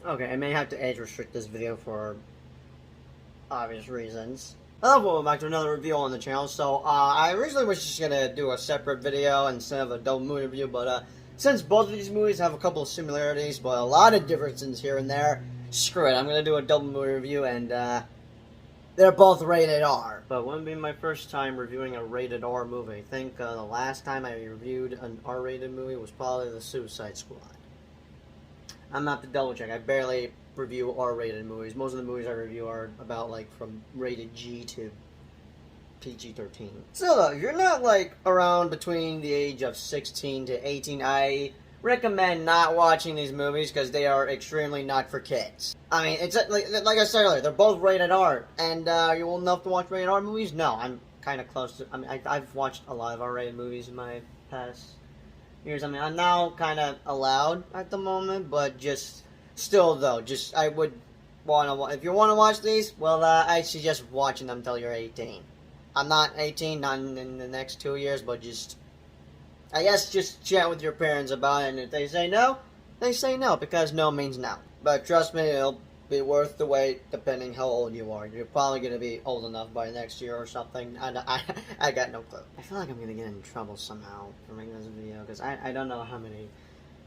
Okay, I may have to age restrict this video for obvious reasons. Hello, welcome back to another review on the channel. So, I originally was just gonna do a separate video instead of a double movie review, but, since both of these movies have a couple of similarities, but a lot of differences here and there, screw it, I'm gonna do a double movie review, and, they're both rated R. But wouldn't be my first time reviewing a rated R movie. I think, the last time I reviewed an R-rated movie was probably The Suicide Squad. I'm not to double check, I barely review R-rated movies. Most of the movies I review are about, like, from rated G to PG-13. So, though, if you're not, like, around between the age of 16 to 18, I recommend not watching these movies because they are extremely not for kids. I mean, it's like I said earlier, they're both rated R. And, are you old enough to watch rated R movies? No, I'm kind of close to... I mean, I've watched a lot of R-rated movies in my past years. I mean, I'm now kind of allowed at the moment, but just... Still, though, just, I would want to, if you want to watch these, well, I suggest watching them until you're 18. I'm not 18, not in the next 2 years, but just, I guess just chat with your parents about it, and if they say no, they say no, because no means no. But trust me, it'll be worth the wait, depending how old you are. You're probably going to be old enough by next year or something. I got no clue. I feel like I'm going to get in trouble somehow for making this video, because I don't know how many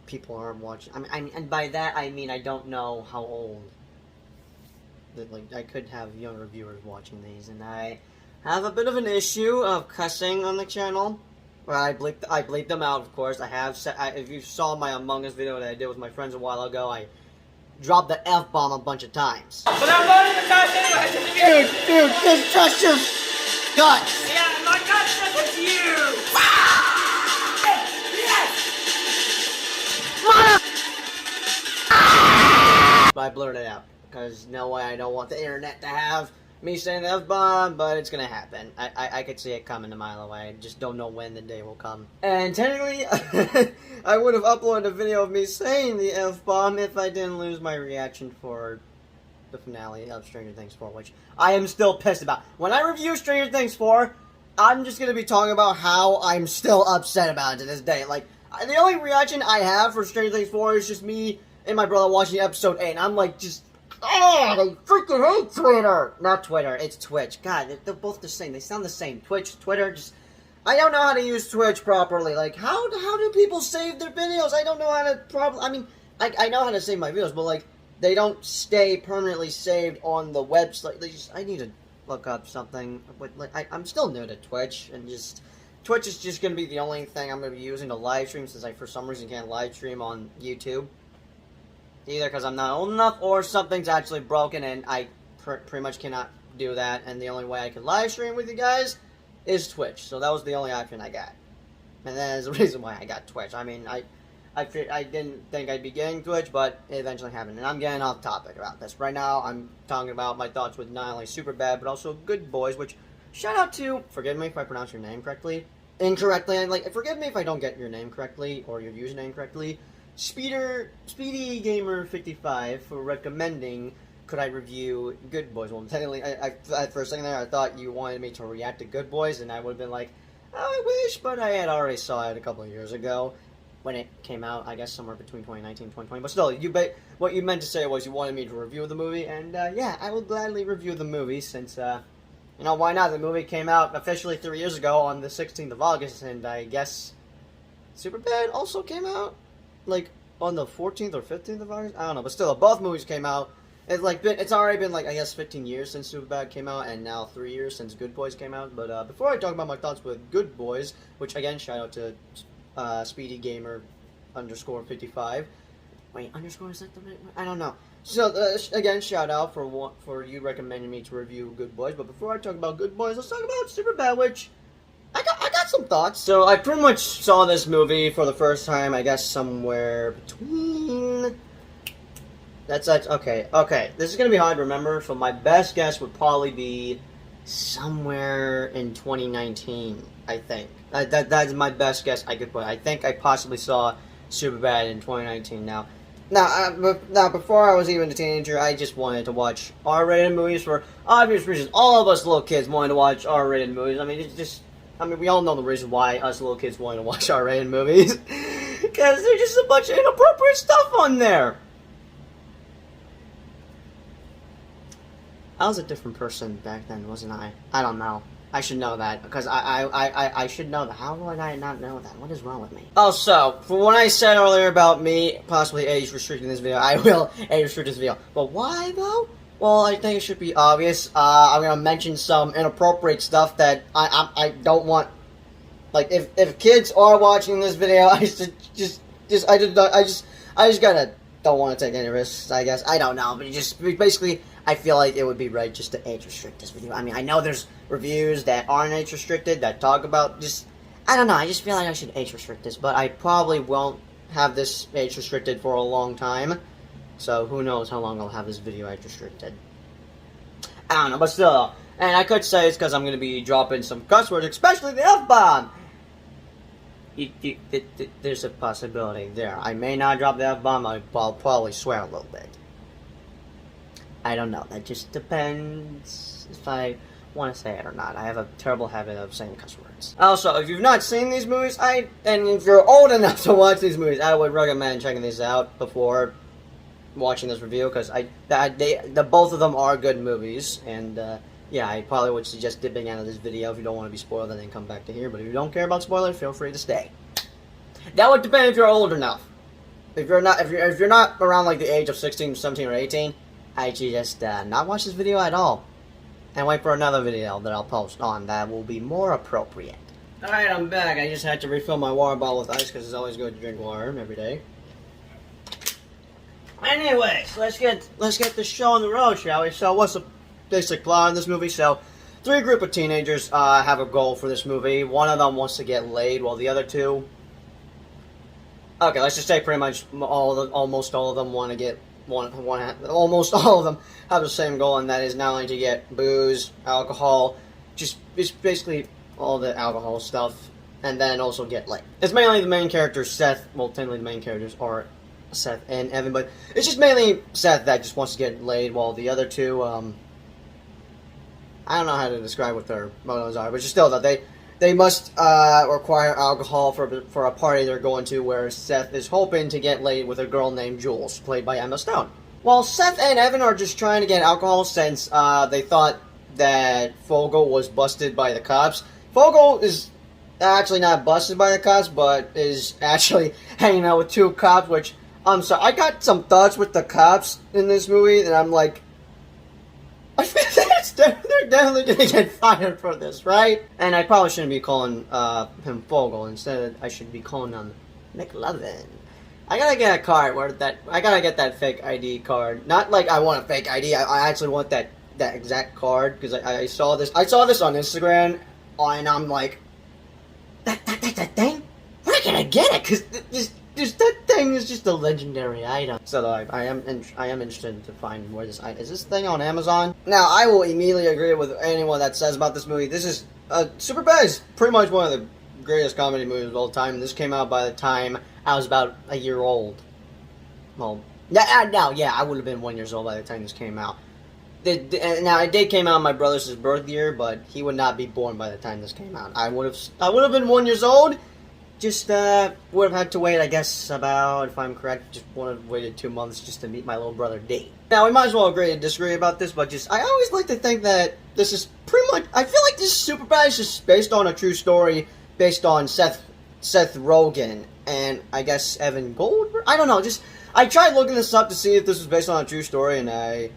people are watching. I mean, and by that I mean I don't know how old. Like, I could have younger viewers watching these, and I have a bit of an issue of cussing on the channel. Well, I bleeped them out, of course. I have. If you saw my Among Us video that I did with my friends a while ago, I dropped the F-bomb a bunch of times. But I'm voting for Tosh anyway. Dude, just trust your guts. Yeah, my gut says it's you. I blurred it out, because no way I don't want the internet to have me saying the F-bomb, but it's gonna happen. I could see it coming a mile away. I just don't know when the day will come. And technically, I would have uploaded a video of me saying the F-bomb if I didn't lose my reaction for the finale of Stranger Things 4, which I am still pissed about. When I review Stranger Things 4, I'm just gonna be talking about how I'm still upset about it to this day. Like, the only reaction I have for Stranger Things 4 is just me and my brother watching episode 8, and I'm like, just, oh, they freaking hate Twitter! Not Twitter, it's Twitch. God, they're both the same. They sound the same. Twitch, Twitter, just, I don't know how to use Twitch properly. Like, how do people save their videos? I don't know how to, I mean, I know how to save my videos, but, like, they don't stay permanently saved on the website. They just, I need to look up something. Like, I'm still new to Twitch, and just, Twitch is just going to be the only thing I'm going to be using to live stream, since I, for some reason, can't live stream on YouTube. Either because I'm not old enough, or something's actually broken and I pretty much cannot do that, and the only way I can live stream with you guys is Twitch. So that was the only option I got. And that is the reason why I got Twitch. I mean, I didn't think I'd be getting Twitch, but it eventually happened. And I'm getting off topic about this. Right now, I'm talking about my thoughts with not only Superbad, but also Good Boys, which, shout out to, forgive me if I pronounce your name incorrectly, and, like, forgive me if I don't get your name correctly, or your username correctly, Speedy Gamer 55 for recommending could I review Good Boys. Well, technically, for a second there, I thought you wanted me to react to Good Boys, and I would have been like, oh, I wish, but I had already saw it a couple of years ago when it came out, I guess somewhere between 2019 and 2020. But still, what you meant to say was you wanted me to review the movie, and yeah, I will gladly review the movie since, you know, why not? The movie came out officially 3 years ago on the 16th of August, and I guess Superbad also came out like on the 14th or 15th of August? I don't know, but still, both movies came out. It's already been, like, I guess 15 years since Superbad came out, and now 3 years since Good Boys came out. But before I talk about my thoughts with Good Boys, which again, shout out to Speedy Gamer _ 55. Wait, underscore, is that the right one? I don't know. So again, shout out for you recommending me to review Good Boys. But before I talk about Good Boys, let's talk about Superbad, which I got some thoughts. So I pretty much saw this movie for the first time, I guess somewhere between... Okay. This is going to be hard to remember, so my best guess would probably be somewhere in 2019, I think. That's my best guess I could put. I think I possibly saw Superbad in 2019 now. Now, before I was even a teenager, I just wanted to watch R-rated movies for obvious reasons. All of us little kids wanted to watch R-rated movies. I mean, it's just... I mean, we all know the reason why us little kids wanted to watch R-rated movies. Because there's just a bunch of inappropriate stuff on there. I was a different person back then, wasn't I? I don't know. I should know that, because I should know that. How would I not know that? What is wrong with me? Also, for what I said earlier about me possibly age restricting this video, I will age restrict this video. But why, though? Well, I think it should be obvious. I'm gonna mention some inappropriate stuff that I don't want. Like, if kids are watching this video, I just gotta don't want to take any risks, I guess. I don't know, but basically, I feel like it would be right just to age restrict this video. I mean, I know there's reviews that aren't age restricted that talk about I don't know, I just feel like I should age restrict this, but I probably won't have this age restricted for a long time. So who knows how long I'll have this video age restricted. I don't know, but still, and I could say it's because I'm going to be dropping some cuss words, especially the F-bomb. There's a possibility there. I may not drop the F-bomb, I'll probably swear a little bit. I don't know, that just depends if I want to say it or not. I have a terrible habit of saying cuss words. Also, if you've not seen these movies, and if you're old enough to watch these movies, I would recommend checking these out before watching this review, because both of them are good movies, and yeah, I probably would suggest dipping out of this video if you don't want to be spoiled and then come back to here, but if you don't care about spoilers, feel free to stay. That would depend if you're old enough. If you're not around like the age of 16, 17, or 18, I suggest not watch this video at all, and wait for another video that I'll post on that will be more appropriate. Alright, I'm back. I just had to refill my water bottle with ice, because it's always good to drink water every day. Anyways, let's get the show on the road, shall we? So, what's the basic plot of this movie? So, three group of teenagers have a goal for this movie. One of them wants to get laid, while the other two... Okay, let's just say pretty much almost all of them want to get... almost all of them have the same goal, and that is not only to get booze, alcohol, it's basically all the alcohol stuff, and then also get laid. It's mainly the main character, Seth. Well, technically the main characters are Seth and Evan, but it's just mainly Seth that just wants to get laid, while the other two, I don't know how to describe what their motives are, but just still that they must require alcohol for a party they're going to, where Seth is hoping to get laid with a girl named Jules, played by Emma Stone. While Seth and Evan are just trying to get alcohol since they thought that Fogel was busted by the cops. Fogel is actually not busted by the cops, but is actually hanging out with two cops, which... I'm sorry, I got some thoughts with the cops in this movie, and I'm like, I feel they're definitely gonna get fired for this, right? And I probably shouldn't be calling him Fogel. Instead, I should be calling him McLovin. I gotta get a card I gotta get that fake ID card. Not like I want a fake ID. I actually want that exact card, because I saw this. I saw this on Instagram, and I'm like, that's a thing. Where can I get it? Because that thing is just a legendary item. So I am interested to find where this item is. This thing on Amazon? Now, I will immediately agree with anyone that says about this movie. This is Superbad is pretty much one of the greatest comedy movies of all time. And this came out by the time I was about a year old. Well, yeah, I would have been 1 year old by the time this came out. Now, it did came out on my brother's birth year, but he would not be born by the time this came out. I would have been 1 year old. Just, would have had to wait, I guess, about, if I'm correct, just would have waited 2 months just to meet my little brother, Dave. Now, we might as well agree and disagree about this, but I always like to think that this is pretty much, I feel like this Superbad is just based on a true story, based on Seth Rogen, and I guess Evan Goldberg? I don't know, I tried looking this up to see if this was based on a true story, and I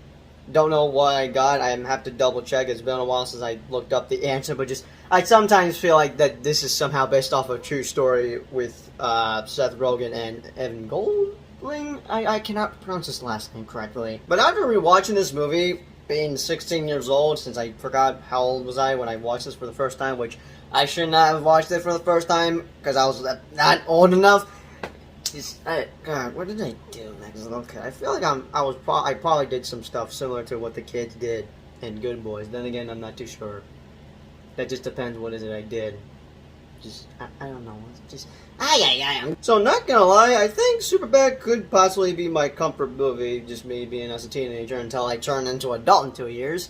don't know what I got. I have to double check. It's been a while since I looked up the answer, but I sometimes feel like that this is somehow based off a true story with Seth Rogen and Evan Goldberg. I cannot pronounce his last name correctly. But after rewatching this movie, being 16 years old, since I forgot how old was I when I watched this for the first time, which I should not have watched it for the first time because I was not old enough. God, what did I do next? Okay, I feel like I probably did some stuff similar to what the kids did in Good Boys. Then again, I'm not too sure. That just depends what is it I did. I don't know. So, not gonna lie, I think Superbad could possibly be my comfort movie, just me being as a teenager until I turn into adult in 2 years.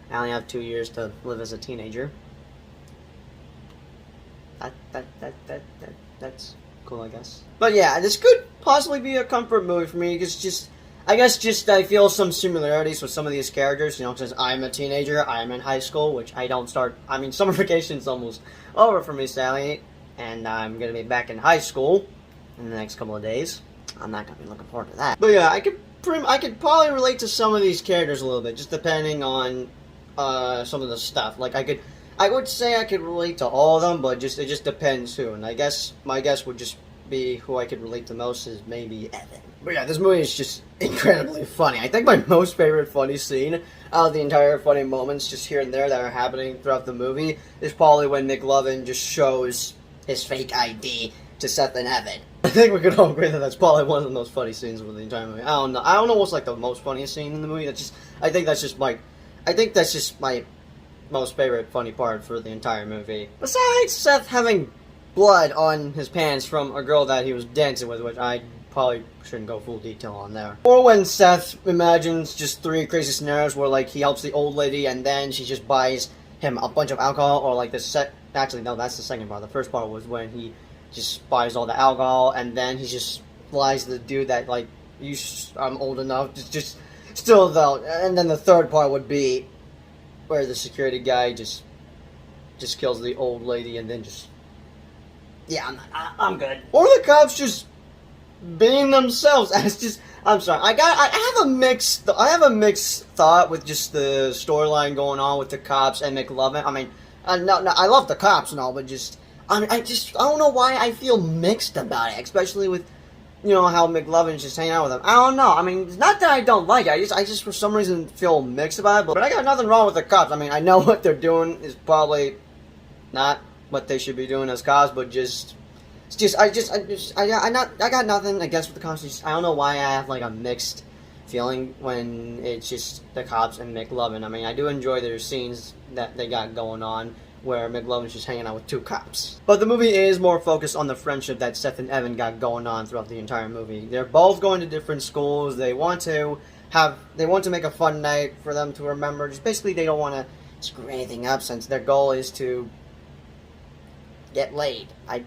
I only have 2 years to live as a teenager. That's cool, I guess. But yeah, this could possibly be a comfort movie for me, because I guess just I feel some similarities with some of these characters, you know, since I'm a teenager, I'm in high school, which I don't start, I mean, summer vacation's almost over for me, Sally, and I'm gonna be back in high school in the next couple of days. I'm not gonna be looking forward to that. But yeah, I could probably relate to some of these characters a little bit, just depending on some of the stuff. Like I would say I could relate to all of them, but it just depends who. And I guess my guess would just be who I could relate to most is maybe Evan. But yeah, this movie is just incredibly funny. I think my most favorite funny scene out of the entire funny moments just here and there that are happening throughout the movie is probably when McLovin just shows his fake ID to Seth and Evan. I think we could all agree that that's probably one of the most funny scenes of the entire movie. I don't know what's like the most funniest scene in the movie. I think that's just my most favorite funny part for the entire movie. Besides Seth having blood on his pants from a girl that he was dancing with, which I probably shouldn't go full detail on there. Or when Seth imagines just 3 crazy scenarios where like he helps the old lady and then she just buys him a bunch of alcohol, or like actually no, that's the second part. The first part was when he just buys all the alcohol and then he just lies to the dude that like I'm old enough, just still though. And then the third part would be where the security guy just kills the old lady and then just, yeah, I'm good. Or the cops just being themselves. I'm sorry. I have a mixed thought with just the storyline going on with the cops and McLovin. I mean, no, I love the cops and all, but I don't know why I feel mixed about it, especially with, you know, how McLovin's just hanging out with them. I don't know. I mean, it's not that I don't like it. I just for some reason feel mixed about it. But I got nothing wrong with the cops. I mean, I know what they're doing is probably not what they should be doing as cops, but I got nothing against the cops. I don't know why I have like a mixed feeling when it's just the cops and McLovin. I mean, I do enjoy their scenes that they got going on, where McLovin's just hanging out with 2 cops. But the movie is more focused on the friendship that Seth and Evan got going on throughout the entire movie. They're both going to different schools. They want to make a fun night for them to remember. Just basically, they don't want to screw anything up since their goal is to get laid. I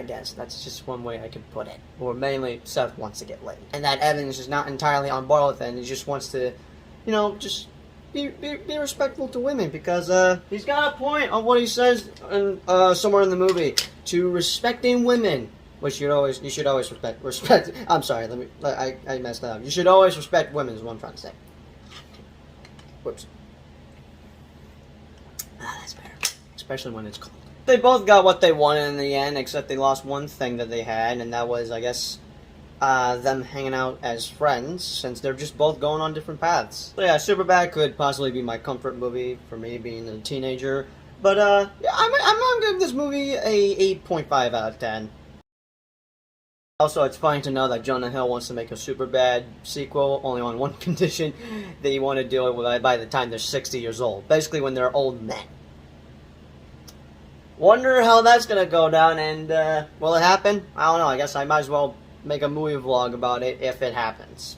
guess that's just one way I could put it. Or mainly, Seth wants to get laid. And that Evan is just not entirely on board with it, and he just wants to, you know, just be respectful to women, because he's got a point on what he says in, somewhere in the movie, to respecting women, which you should always respect. I'm sorry, I messed that up. You should always respect women is what I'm trying to say. Whoops. That's better, especially when it's cold. They both got what they wanted in the end, except they lost one thing that they had, and that was, I guess, them hanging out as friends, since they're just both going on different paths. So yeah, Superbad could possibly be my comfort movie for me being a teenager, but yeah, I'm gonna give this movie a 8.5 out of 10. Also, it's funny to know that Jonah Hill wants to make a Superbad sequel, only on one condition, that he want to do it by the time they're 60 years old, basically when they're old men. Wonder how that's gonna go down, and will it happen? I don't know. I guess I might as well make a movie vlog about it if it happens,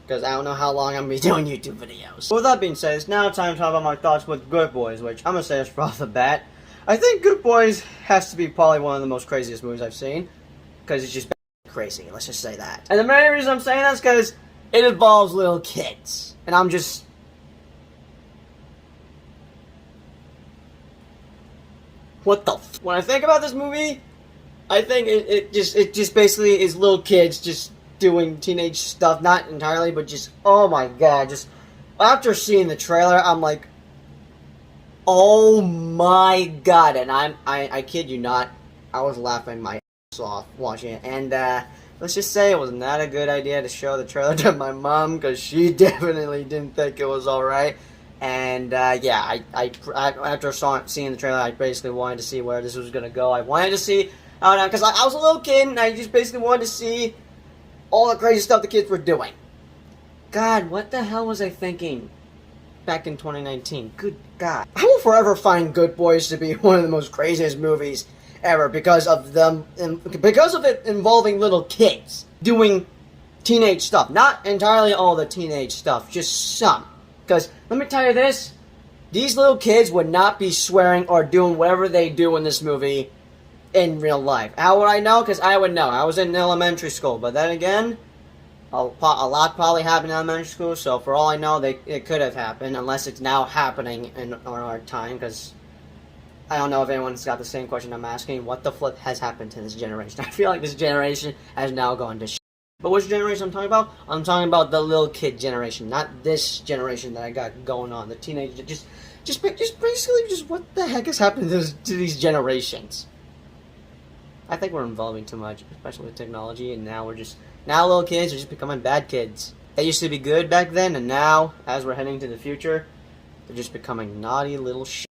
because I don't know how long I'm gonna be doing YouTube videos. With that being said, it's now time to talk about my thoughts with Good Boys, which I'm gonna say this right off the bat. I think Good Boys has to be probably one of the most craziest movies I've seen, because it's just crazy. Let's just say that. And the main reason I'm saying that is because it involves little kids, and I'm just. What the f? When I think about this movie, I think it just basically is little kids just doing teenage stuff. Not entirely, but just, oh my god, just after seeing the trailer, I'm like, oh my god, and I kid you not, I was laughing my ass off watching it, and let's just say it was not a good idea to show the trailer to my mom, because she definitely didn't think it was alright. And yeah, after seeing the trailer, I basically wanted to see where this was gonna go. I wanted to see, because I was a little kid, and I just basically wanted to see all the crazy stuff the kids were doing. God, what the hell was I thinking back in 2019? Good God. I will forever find Good Boys to be one of the most craziest movies ever because of it involving little kids doing teenage stuff. Not entirely all the teenage stuff, just some. Because, let me tell you this, these little kids would not be swearing or doing whatever they do in this movie in real life. How would I know? Because I would know. I was in elementary school. But then again, A lot probably happened in elementary school, so for all I know, it could have happened, unless it's now happening in our time, because I don't know if anyone's got the same question I'm asking. What the flip has happened to this generation? I feel like this generation has now gone to shit. But which generation I'm talking about? I'm talking about the little kid generation, not this generation that I got going on. The teenage, just basically, just what the heck has happened to these generations? I think we're involving too much, especially with technology, and now little kids are just becoming bad kids. They used to be good back then, and now, as we're heading to the future, they're just becoming naughty little shit.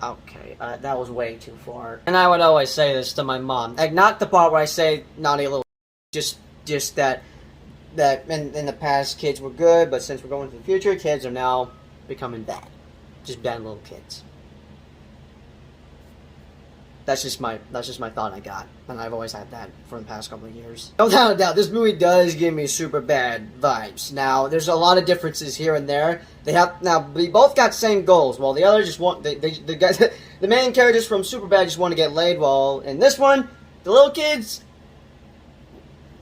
Okay, that was way too far. And I would always say this to my mom. Like, not the part where I say naughty little shit, just that in the past kids were good, but since we're going to the future, kids are now becoming bad. Just bad little kids. That's just my thought I got, and I've always had that for the past couple of years. No doubt, this movie does give me Superbad vibes. Now, there's a lot of differences here and there. We both got same goals. While the others just want the guys, the main characters from Superbad just want to get laid. While in this one, the little kids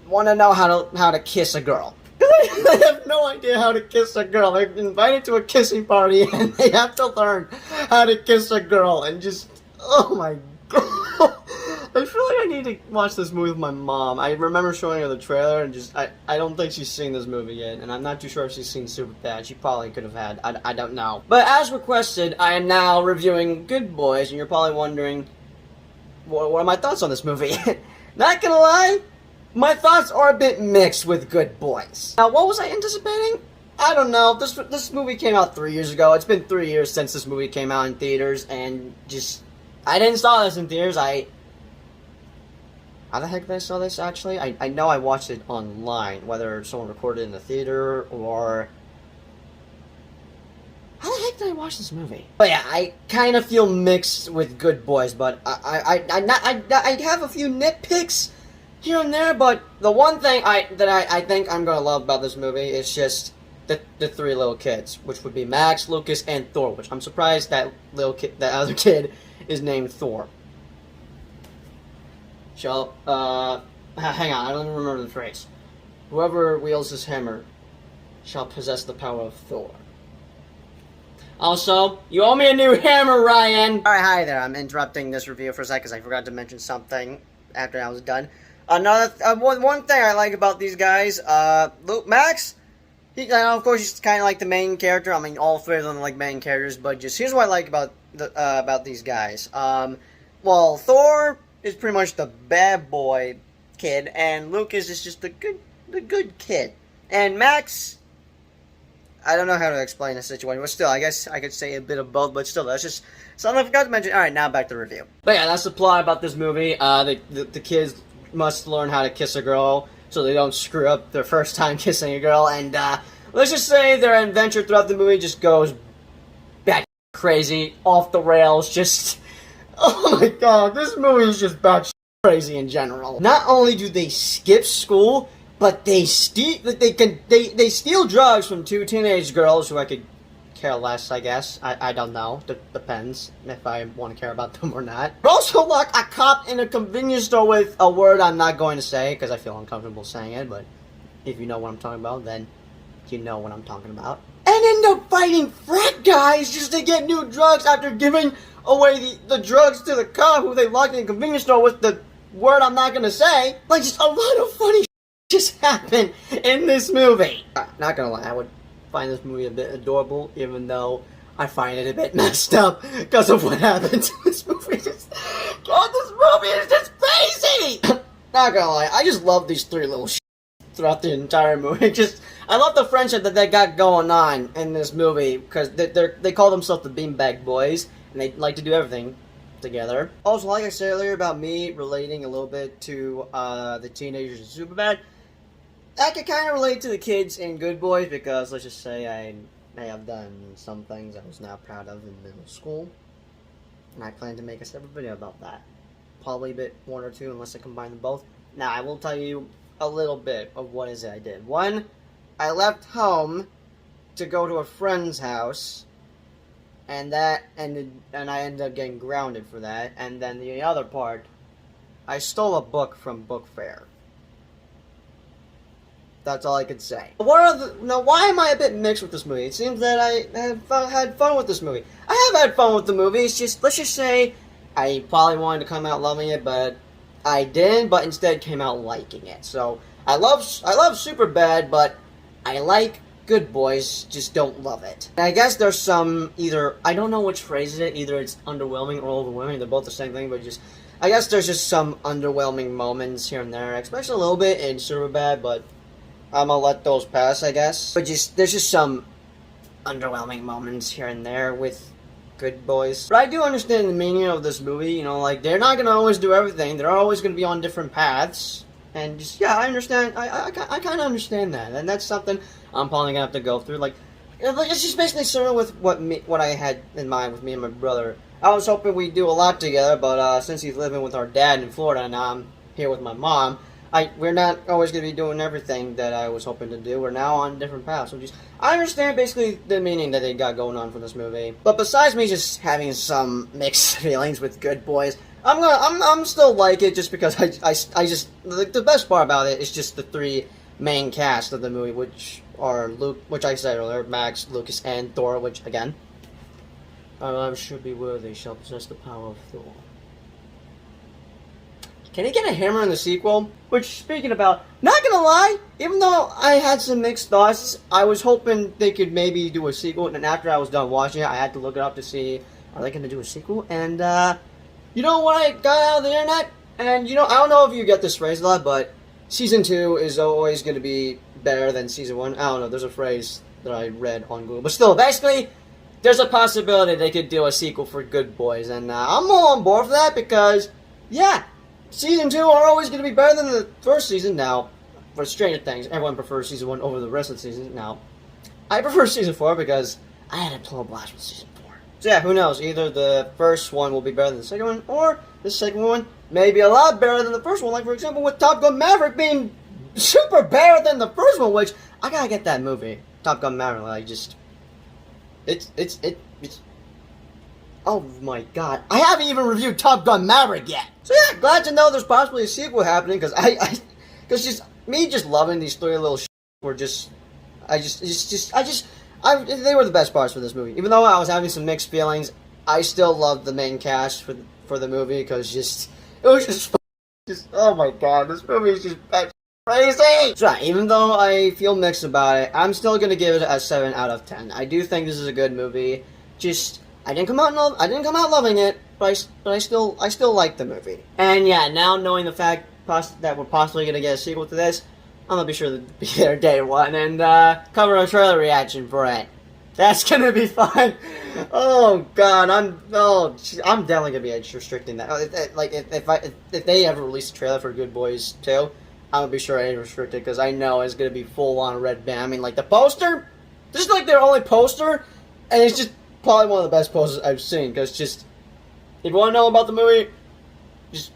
want to know how to kiss a girl. They have no idea how to kiss a girl. They're invited to a kissing party, and they have to learn how to kiss a girl. And just, oh my God. I feel like I need to watch this movie with my mom. I remember showing her the trailer, and I don't think she's seen this movie yet, and I'm not too sure if she's seen Superbad. She probably could have had. I don't know. But as requested, I am now reviewing Good Boys, and you're probably wondering, what are my thoughts on this movie? Not gonna lie, my thoughts are a bit mixed with Good Boys. Now, what was I anticipating? I don't know. This movie came out 3 years ago. It's been 3 years since this movie came out in theaters, and I didn't saw this in theaters. How the heck did I saw this, actually? I know I watched it online, whether someone recorded it in the theater, or... How the heck did I watch this movie? But yeah, I kind of feel mixed with Good Boys, but I have a few nitpicks here and there, but the one thing that I think I'm gonna love about this movie is just the three little kids, which would be Max, Lucas, and Thor, which I'm surprised that other kid is named Thor. Hang on, I don't even remember the phrase. Whoever wields this hammer shall possess the power of Thor. Also, you owe me a new hammer, Ryan! Alright, hi there. I'm interrupting this review for a second because I forgot to mention something after I was done. One thing I like about these guys, Max, of course, he's kind of like the main character. I mean, all three of them are like main characters, but just here's what I like about these guys. Well, Thor is pretty much the bad boy kid, and Lucas is just the good kid. And Max, I don't know how to explain the situation, but still, I guess I could say a bit of both, but still, that's just something I forgot to mention. Alright, now back to the review. But yeah, that's the plot about this movie. The kids must learn how to kiss a girl so they don't screw up their first time kissing a girl, and let's just say their adventure throughout the movie just goes bad crazy, off the rails, just... Oh my God, this movie is just bad crazy in general. Not only do they skip school, but they steal drugs from two teenage girls who I could care less, I guess. I don't know. Depends if I want to care about them or not. But also lock a cop in a convenience store with a word I'm not going to say because I feel uncomfortable saying it, but if you know what I'm talking about, then you know what I'm talking about. And end up fighting frat guys just to get new drugs after giving away the drugs to the cop who they locked in a convenience store with the word I'm not gonna say. Like, just a lot of funny just happened in this movie. Not gonna lie, I would find this movie a bit adorable, even though I find it a bit messed up because of what happens in this movie. God, this movie is just crazy! Not gonna lie, I just love these three little throughout the entire movie. I love the friendship that they got going on in this movie, because they call themselves the Beanbag Boys, and they like to do everything together. Also, like I said earlier about me relating a little bit to the teenagers in Superbad, I can kind of relate to the kids in Good Boys, because let's just say I may have done some things I was not proud of in middle school, and I plan to make a separate video about that. Probably a bit one or two, unless I combine them both. Now, I will tell you a little bit of what is it I did. One, I left home to go to a friend's house, and I ended up getting grounded for that. And then the other part, I stole a book from Book Fair. That's all I could say. Now, why am I a bit mixed with this movie? It seems that I have had fun with this movie. I have had fun with the movie. It's just, let's just say, I probably wanted to come out loving it, but I didn't. But instead, came out liking it. So I love Superbad, but I like Good Boys. Just don't love it. And I guess there's some I don't know which phrase is it. Either it's underwhelming or overwhelming. They're both the same thing, but I guess there's just some underwhelming moments here and there, especially a little bit in Superbad, but I'm gonna let those pass, I guess. But there's just some underwhelming moments here and there with Good Boys. But I do understand the meaning of this movie, you know, like, they're not gonna always do everything. They're always gonna be on different paths. And just, yeah, I understand. I kind of understand that. And that's something I'm probably gonna have to go through. Like, it's just basically similar with what I had in mind with me and my brother. I was hoping we'd do a lot together, but since he's living with our dad in Florida and I'm here with my mom, we're not always going to be doing everything that I was hoping to do. We're now on different paths. So I understand basically the meaning that they got going on for this movie. But besides me just having some mixed feelings with Good Boys, I'm still like it just because the best part about it is just the three main cast of the movie, which are which I said earlier, Max, Lucas, and Thor, which again, our lives should be worthy, shall possess the power of Thor. Can he get a hammer in the sequel? Which, speaking about, not gonna lie, even though I had some mixed thoughts, I was hoping they could maybe do a sequel, and after I was done watching it, I had to look it up to see, are they gonna do a sequel? And, you know what I got out of the internet? And, you know, I don't know if you get this phrase a lot, but Season 2 is always gonna be better than Season 1. I don't know, there's a phrase that I read on Google. But still, basically, there's a possibility they could do a sequel for Good Boys, and I'm all on board for that because, yeah, Season 2 are always going to be better than the first season. Now, for Stranger Things, everyone prefers Season 1 over the rest of the season. Now, I prefer Season 4 because I had a total blast with Season 4. So yeah, who knows, either the first one will be better than the second one, or the second one may be a lot better than the first one, like for example with Top Gun Maverick being super better than the first one, which, I gotta get that movie, Top Gun Maverick, like, just, it's oh my god, I haven't even reviewed Top Gun Maverick yet. So yeah, glad to know there's possibly a sequel happening, because because just me just loving these three little were just, they were the best parts for this movie. Even though I was having some mixed feelings, I still loved the main cast for the movie, because it was just, oh my god, this movie is just crazy! So yeah, even though I feel mixed about it, I'm still gonna give it a 7 out of 10. I do think this is a good movie. Just, I didn't come out loving it, but I still like the movie. And yeah, now knowing the fact that we're possibly gonna get a sequel to this, I'm gonna be sure to be there day one and cover a trailer reaction for it. That's gonna be fun. Oh god, I'm definitely gonna be age restricting that. Like if they ever release a trailer for Good Boys 2, I'm gonna be sure I age restrict it, because I know it's gonna be full on red band. I mean, like the poster, this is like their only poster, and it's just probably one of the best posters I've seen, because just, if you want to know about the movie, just,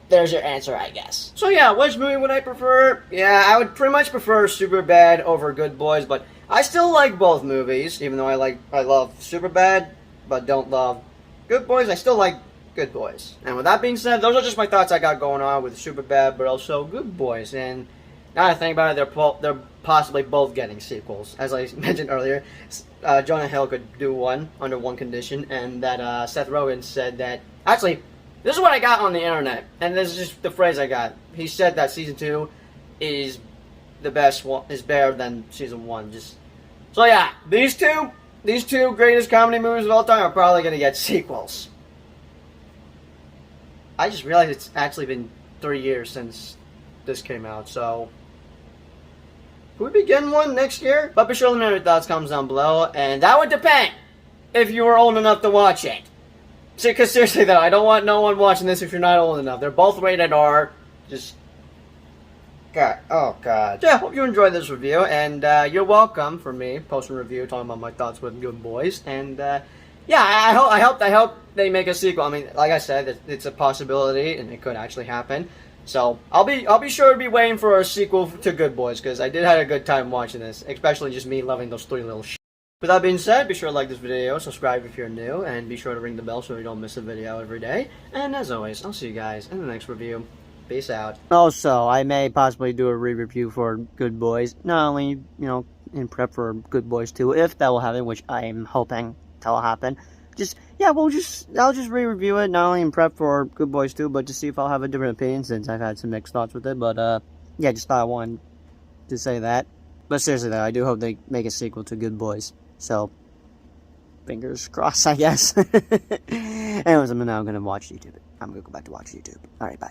there's your answer, I guess. So yeah, which movie would I prefer? Yeah, I would pretty much prefer Superbad over Good Boys, but I still like both movies, even though I love Superbad, but don't love Good Boys. I still like Good Boys. And with that being said, those are just my thoughts I got going on with Superbad, but also Good Boys. And now that I think about it, they're possibly both getting sequels. As I mentioned earlier, Jonah Hill could do one under one condition, and that Seth Rogen said that, actually, this is what I got on the internet, and this is just the phrase I got. He said that Season 2 is the best one, is better than Season 1. So yeah, these two greatest comedy movies of all time are probably going to get sequels. I just realized it's actually been 3 years since this came out, so could we be getting one next year? But be sure to let me know your thoughts, comments down below, and that would depend if you were old enough to watch it. Because seriously though, I don't want no one watching this if you're not old enough. They're both rated R. Just, god, oh god. So yeah, hope you enjoyed this review, and you're welcome for me posting a review talking about my thoughts with Good Boys, and yeah, I hope they make a sequel. I mean, like I said, it's a possibility, and it could actually happen. So I'll be sure to be waiting for a sequel to Good Boys, because I did have a good time watching this, especially just me loving those three little With that being said, be sure to like this video, subscribe if you're new, and be sure to ring the bell so you don't miss a video every day. And as always, I'll see you guys in the next review. Peace out. Also, I may possibly do a re-review for Good Boys. Not only, in prep for Good Boys 2, if that will happen, which I'm hoping that will happen. I'll just re-review it, not only in prep for Good Boys 2, but to see if I'll have a different opinion, since I've had some mixed thoughts with it. But, yeah, just thought I wanted to say that. But seriously, though, I do hope they make a sequel to Good Boys. So, fingers crossed, I guess. Anyways, I'm now going to watch YouTube. I'm going to go back to watch YouTube. Alright, bye.